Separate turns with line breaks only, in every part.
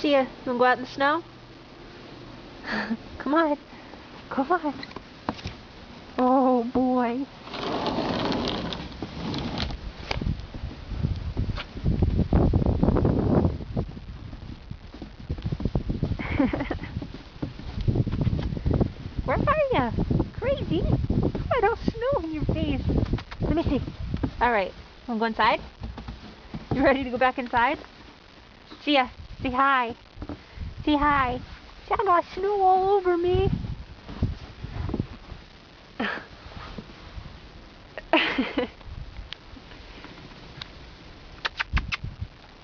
Chia, you wanna go out in the snow? Come on. Come on. Oh boy. Where are ya? Crazy. I don't snow in your face. Let me see. Alright. Wanna go inside? You ready to go back inside? Chia, say hi. Say hi. See, I got snow all over me.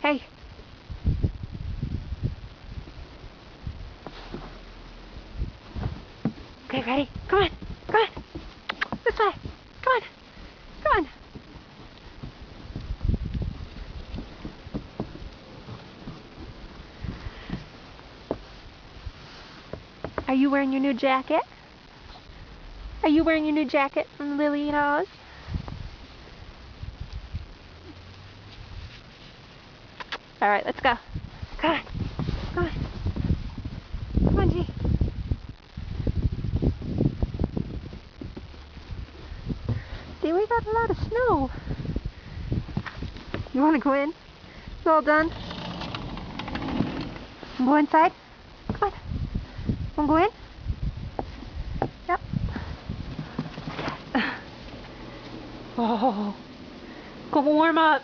Hey. Okay, ready? Come on. Come on. This way. Come on. Come on. Are you wearing your new jacket? Are you wearing your new jacket from Lily and Oz? Alright, let's go. Come on. Come on. Come on, G. See, we got a lot of snow. You want to go in? It's all done. Go inside? Come on. Want to go in? Yep. Oh, go warm up.